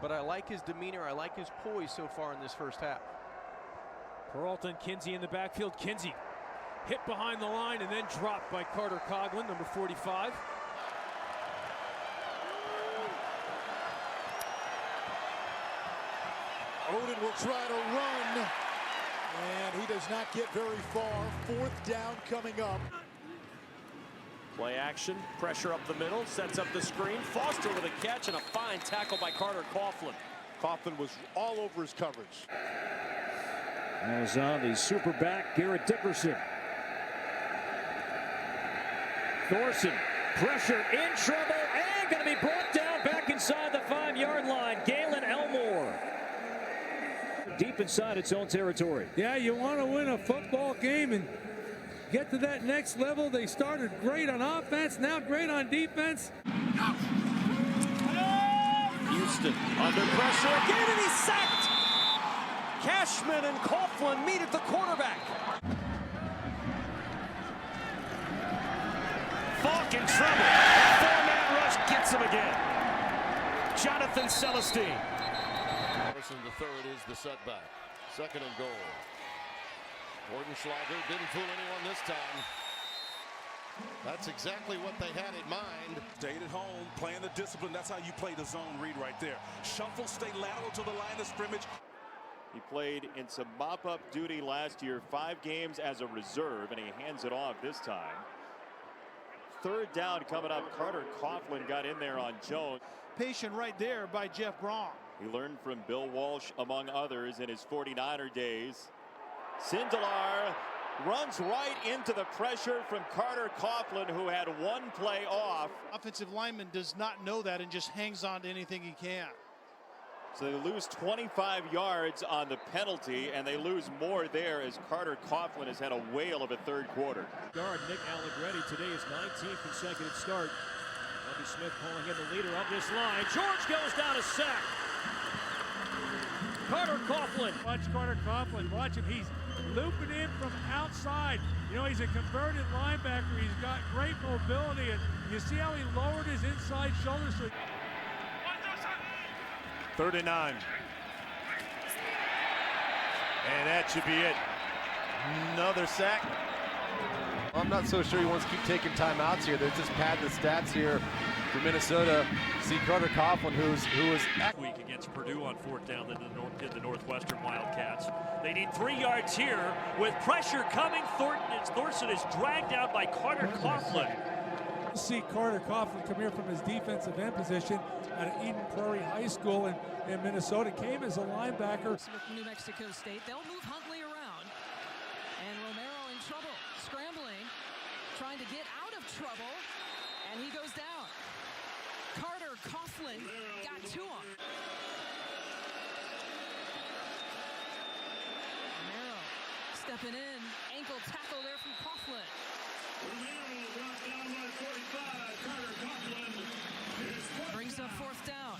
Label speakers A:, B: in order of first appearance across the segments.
A: but I like his demeanor. I like his poise so far in this first half.
B: Peralta and Kinsey in the backfield. Kinsey hit behind the line and then dropped by Carter Coughlin, number 45.
C: Odin will try to run, and he does not get very far. Fourth down coming up.
B: Play action, pressure up the middle, sets up the screen. Foster with a catch and a fine tackle by Carter Coughlin.
C: Coughlin was all over his coverage.
D: As on the super back, Garrett Dickerson. Thorson, pressure, in trouble, and going to be brought down back inside the 5-yard line. Galen Elmore. Deep inside its own territory.
E: Yeah, you want to win a football game and get to that next level. They started great on offense, now great on defense.
B: Houston under pressure again, and he's sacked. Cashman and Coughlin meet at the quarterback. Falk in trouble. Four-man rush gets him again. Jonathan Celestine.
F: The third is the setback. Second and goal. Wardenschlager didn't fool anyone this time. That's exactly what they had in mind.
G: Stayed at home, playing the discipline. That's how you play the zone read right there. Shuffle, stay lateral to the line of scrimmage.
H: He played in some mop-up duty last year, 5 games as a reserve, and he hands it off this time. Third down coming up. Carter Coughlin got in there on Jones.
I: Patient right there by Jeff Braun.
H: He learned from Bill Walsh, among others, in his 49er days. Sindelar runs right into the pressure from Carter Coughlin, who had one play off.
I: Offensive lineman does not know that and just hangs on to anything he can.
H: So they lose 25 yards on the penalty, and they lose more there as Carter Coughlin has had a whale of a third quarter.
D: Guard Nick Allegretti, today is 19th consecutive start. Bobby Smith calling him the leader of this line. George goes down a sack. Carter Coughlin.
E: Watch Carter Coughlin. Watch him. He's looping in from outside. You know, he's a converted linebacker. He's got great mobility, and you see how he lowered his inside shoulder. So
B: 3rd and 9. And that should be it. Another sack.
A: I'm not so sure he wants to keep taking timeouts here. They're just padding the stats here for Minnesota. See Carter Coughlin, who was
D: Week against Purdue on 4th down did the Northwestern Wildcats. They need 3 yards here with pressure coming. Thorson is dragged out by Carter Coughlin.
E: see Carter Coughlin come here from his defensive end position at Eden Prairie High School in Minnesota. Came as a linebacker.
J: With New Mexico State, they'll move Huntley around. And Romero in trouble, scrambling, trying to get out of trouble, and he goes down. Carter Coughlin got to him. Romero stepping in, ankle tackle there from Coughlin. Brings up 4th down.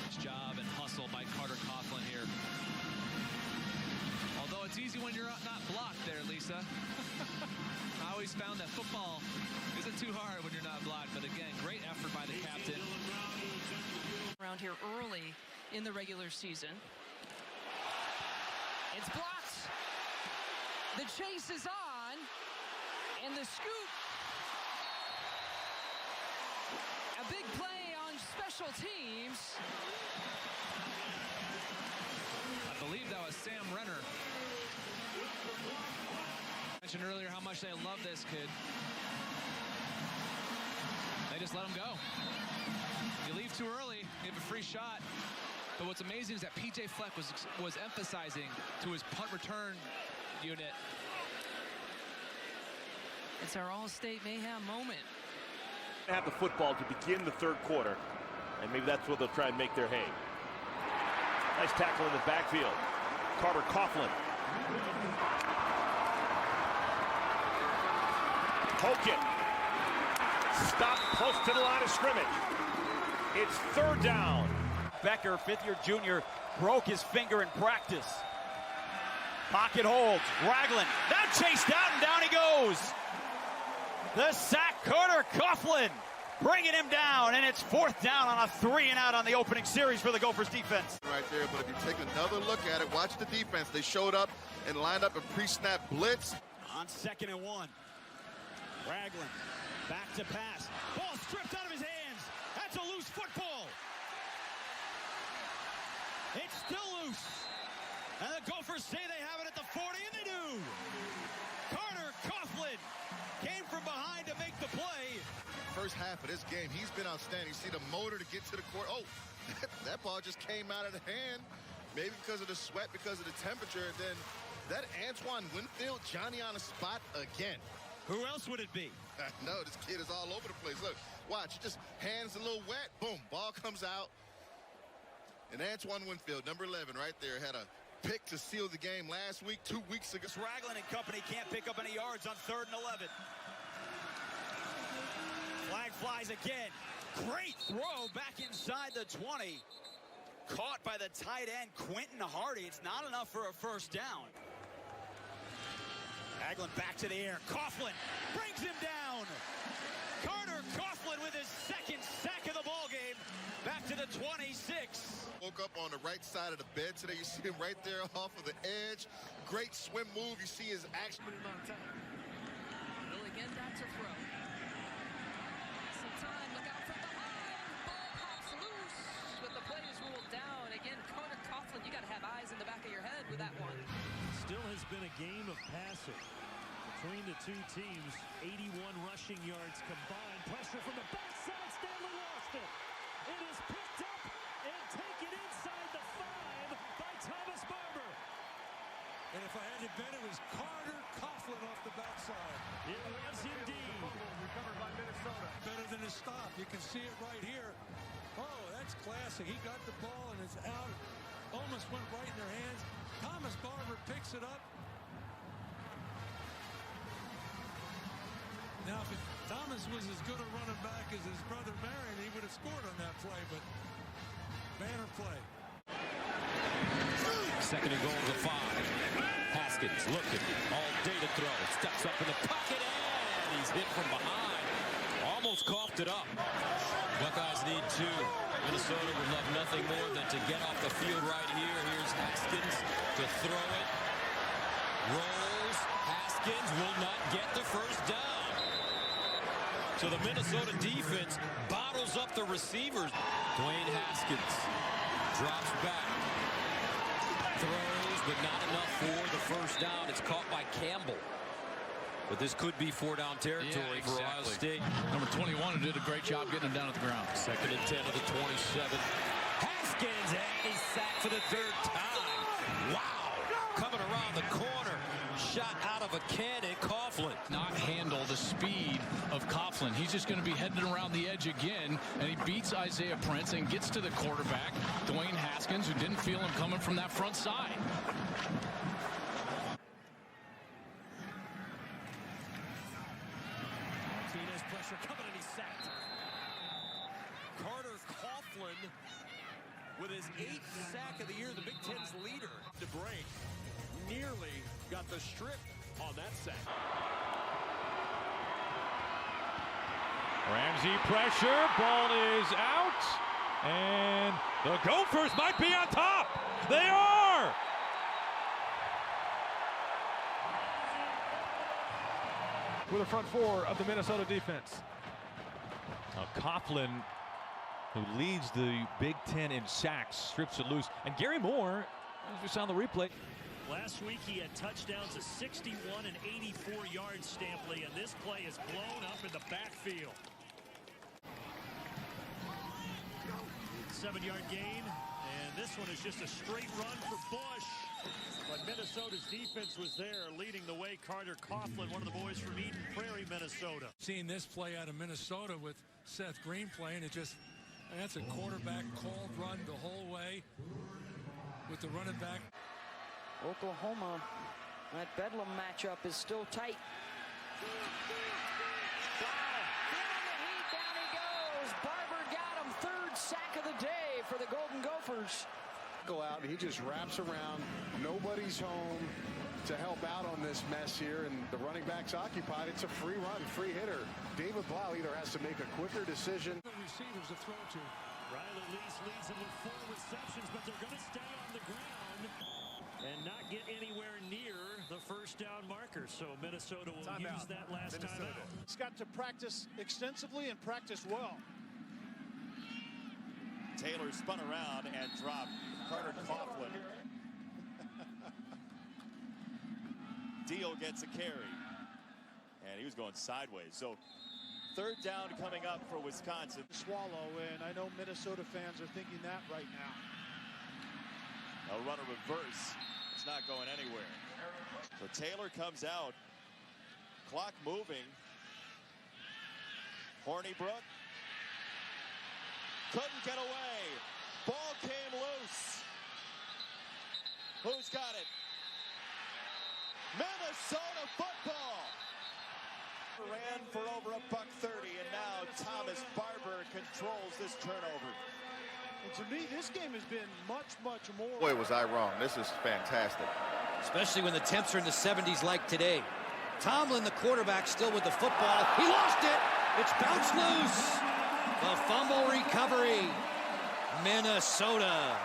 K: Nice job and hustle by Carter Coughlin here. Although it's easy when you're not blocked there, Lisa. I always found that football isn't too hard when you're not blocked, but again, great effort by the captain.
J: Around here early in the regular season. It's blocked. The chase is on, and the scoop. A big play on special teams.
K: I believe that was Sam Renner. I mentioned earlier how much they love this kid. They just let him go. You leave too early, you have a free shot. But what's amazing is that P.J. Fleck was emphasizing to his punt return unit.
J: It's our All-State Mayhem moment.
B: Have the football to begin the third quarter, and maybe that's what they'll try and make their hay. Nice tackle in the backfield. Carter Coughlin. Poke it. Stop close to the line of scrimmage. It's 3rd down.
L: Becker, 5th-year junior, broke his finger in practice. Pocket holds. Ragland. Now chased down, and down he goes. The sack, Carter Coughlin. bringing him down, and it's 4th down on a 3-and-out on the opening series for the Gophers defense.
M: Right there, but if you take another look at it, watch the defense. They showed up and lined up a pre-snap blitz.
L: On 2nd and 1. Ragland back to pass. Ball stripped out of his hands. That's a loose football. It's still loose. And the Gophers say they have it at the 40, and they do. Carter Coughlin came from behind to make the play.
M: First half of this game, he's been outstanding. See the motor to get to the court. Oh, that ball just came out of the hand. Maybe because of the sweat, because of the temperature. And then that Antoine Winfield, Johnny on the spot again.
L: Who else would it be?
M: No, this kid is all over the place. Look, watch, just hands a little wet. Boom, ball comes out. And Antoine Winfield, number 11 right there, had a pick to seal the game last week, 2 weeks ago.
L: Ragland and company can't pick up any yards on 3rd and 11. Flag flies again. Great throw back inside the 20. Caught by the tight end, Quentin Hardy. It's not enough for a 1st down. Ragland back to the air. Coughlin brings him down. Carter Coughlin with his 2nd sack of the ball game. Back to the 26.
M: Woke up on the right side of the bed today. You see him right there off of the edge. Great swim move. You see his action.
J: Will again back to throw. Some time. Look out from behind. Ball pops loose. But the play is ruled down. Again, Carter Coughlin, you got to have eyes in the back of your head with that one.
E: Still has been a game of passing between the two teams. 81 rushing yards combined. Pressure from the backside. Stanley lost it. It is picked up and taken inside the 5 by Thomas Barber. And if I had to bet, it was Carter Coughlin off the backside. It was indeed. Recovered by Minnesota. Better than a stop. You can see it right here. Oh, that's classic. He got the ball and it's out. Almost went right in their hands. Thomas Barber picks it up. Now, if Thomas was as good a running back as his brother Marion, he would have scored on that play, but banner play.
D: 2nd and goal to 5. Haskins looking all day to throw. Steps up in the pocket and he's hit from behind. Almost coughed it up. Buckeyes need 2. Minnesota would love nothing more than to get off the field right here. Here's Haskins to throw it. Rolls. Haskins will not get the 1st down. So the Minnesota defense bottles up the receivers. Dwayne Haskins drops back. Throws, but not enough for the 1st down. It's caught by Campbell. But this could be 4-down territory for Ohio State.
N: Number 21 did a great job getting him down at the ground.
D: 2nd and 10 of the 27. Haskins, and he's sacked for the 3rd time. Wow! Coming around the corner. Shot out of a cannon, Coughlin.
N: Not handle the speed of Coughlin. He's just going to be heading around the edge again, and he beats Isaiah Prince and gets to the quarterback, Dwayne Haskins, who didn't feel him coming from that front side.
B: Martinez pressure coming, and he's sacked. Carter Coughlin with his 8th sack of the year, the Big Ten's leader. To break. Nearly got the strip on that sack.
O: Ramsey pressure, ball is out, and the Gophers might be on top. They are! With the front 4 of the Minnesota defense. Now Coughlin, who leads the Big Ten in sacks, strips it loose. And Gary Moore, as we saw on the replay.
E: Last week he had touchdowns of 61 and 84 yards, Stampley, and this play is blown up in the backfield. 7-yard gain, and this one is just a straight run for Bush. But Minnesota's defense was there, leading the way. Carter Coughlin, one of the boys from Eden Prairie, Minnesota.
C: Seeing this play out of Minnesota with Seth Green playing, that's a quarterback called run the whole way with the running back.
P: Oklahoma, that Bedlam matchup is still tight. Feeling the heat, down he goes. Barber got him, 3rd sack of the day for the Golden Gophers.
Q: Go out and he just wraps around. Nobody's home. to help out on this mess here, and the running back's occupied. It's a free run, free hitter. David Blau either has to make a quicker decision.
C: Receivers to throw to.
E: Riley leads them with 4 receptions, but they're going to stay on the ground and not get anywhere near the first down marker. So Minnesota will use that last time out.
I: He's got to practice extensively and practice well.
H: Taylor spun around and dropped Carter Coughlin. Deal gets a carry. And he was going sideways. So third down coming up for Wisconsin.
I: Swallow, and I know Minnesota fans are thinking that right now.
H: A run a reverse. It's not going anywhere. So Taylor comes out. Clock moving. Hornibrook. Couldn't get away. Ball came loose. Who's got it? Minnesota football. Ran for over $130, and now Thomas Barber controls this turnover.
I: And to me, this game has been much more.
M: Boy, was I wrong. This is fantastic.
R: Especially when the temps are in the 70s like today. Tomlin, the quarterback, still with the football. He lost it. It's bounced loose. The fumble recovery. Minnesota.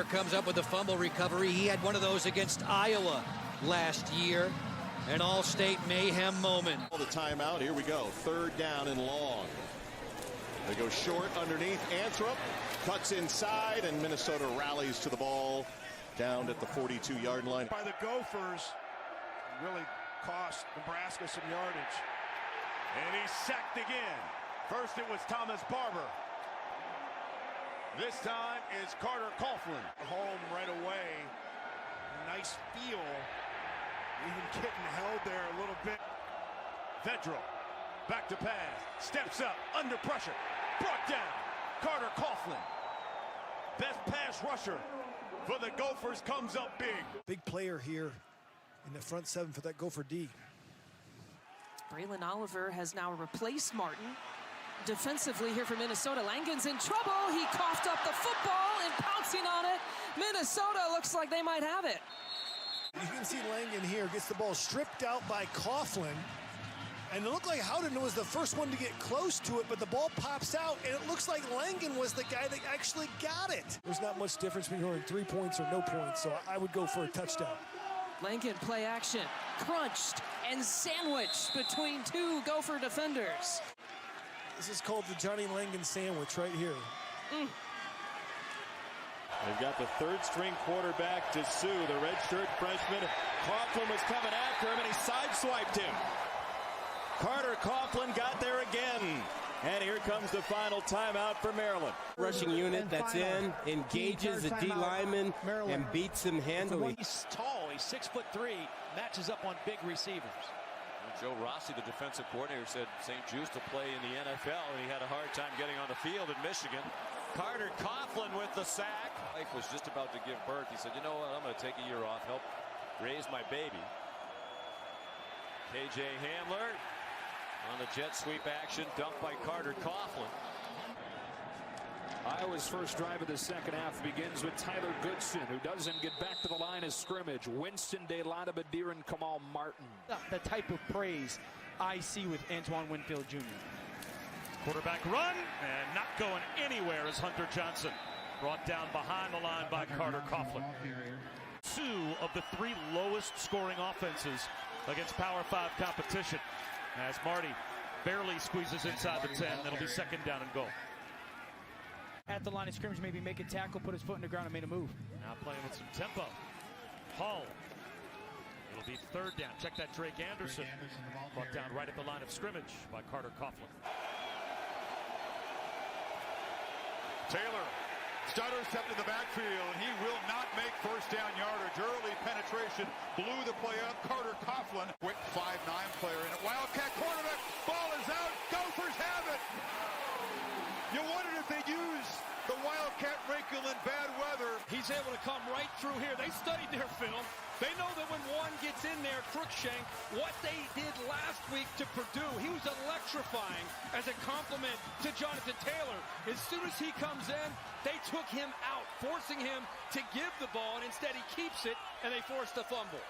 R: Comes up with the fumble recovery. He had one of those against Iowa last year. An all-state mayhem moment.
F: The timeout. Here we go. Third down and long. They go short underneath. Anthrop cuts inside, and Minnesota rallies to the ball down at the 42-yard line.
S: By the Gophers, really cost Nebraska some yardage. And he's sacked again. First it was Thomas Barber. This time is Carter Coughlin. Home right away. Nice feel. Even getting held there a little bit. Vedral, back to pass, steps up, under pressure, brought down. Carter Coughlin, best pass rusher for the Gophers, comes up big.
T: Big player here in the front seven for that Gopher D.
J: Braylon Oliver has now replaced Martin. Defensively here for Minnesota, Langen's in trouble. He coughed up the football and pouncing on it. Minnesota looks like they might have it.
T: You can see Langen here gets the ball stripped out by Coughlin. And it looked like Howden was the first one to get close to it, but the ball pops out, and it looks like Langen was the guy that actually got it. There's not much difference between 3 points or no points, so I would go for a touchdown.
J: Langen play action, crunched and sandwiched between 2 Gopher defenders.
T: This is called the Johnny Langen sandwich right here.
H: They've got the third-string quarterback, Dessou, the redshirt freshman. Coughlin was coming after him, and he sideswiped him. Carter Coughlin got there again. And here comes the final timeout for Maryland.
U: Rushing unit that's in, engages the D lineman, and beats him handily.
L: He's tall, he's 6'3", matches up on big receivers.
B: Joe Rossi, the defensive coordinator, said St. Jude's to play in the NFL, and he had a hard time getting on the field in Michigan. Carter Coughlin with the sack. Wife was just about to give birth. He said, you know what, I'm going to take a year off, help raise my baby. KJ Handler on the jet sweep action, dumped by Carter Coughlin.
V: Iowa's first drive of the second half begins with Tyler Goodson, who doesn't get back to the line of scrimmage. Winston DeLada Badir and Kamal Martin.
W: The type of praise I see with Antoine Winfield Jr.
E: Quarterback run, and not going anywhere is Hunter Johnson. Brought down behind the line by Carter Coughlin. 2 of the 3 lowest scoring offenses against Power 5 competition. As Marty barely squeezes inside the 10, that'll be second down and goal.
W: At the line of scrimmage, maybe make a tackle, put his foot in the ground, and made a move.
E: Now playing with some tempo. Hall. It'll be third down. Check that, Drake Anderson. Brought down right at the line of scrimmage by Carter Coughlin.
X: Taylor stutters stepped in the backfield, and he will not make first down yardage. Early penetration blew the play up. Carter Coughlin, quick 5'9" player in it. Wildcat quarterback, ball is out. Gophers have it. You wondered if they'd use the Wildcat wrinkle in bad weather.
Y: He's able to come right through here. They studied their film. They know that when one gets in there, Crookshank, what they did last week to Purdue, he was electrifying as a compliment to Jonathan Taylor. As soon as he comes in, they took him out, forcing him to give the ball, and instead he keeps it, and they force the fumble.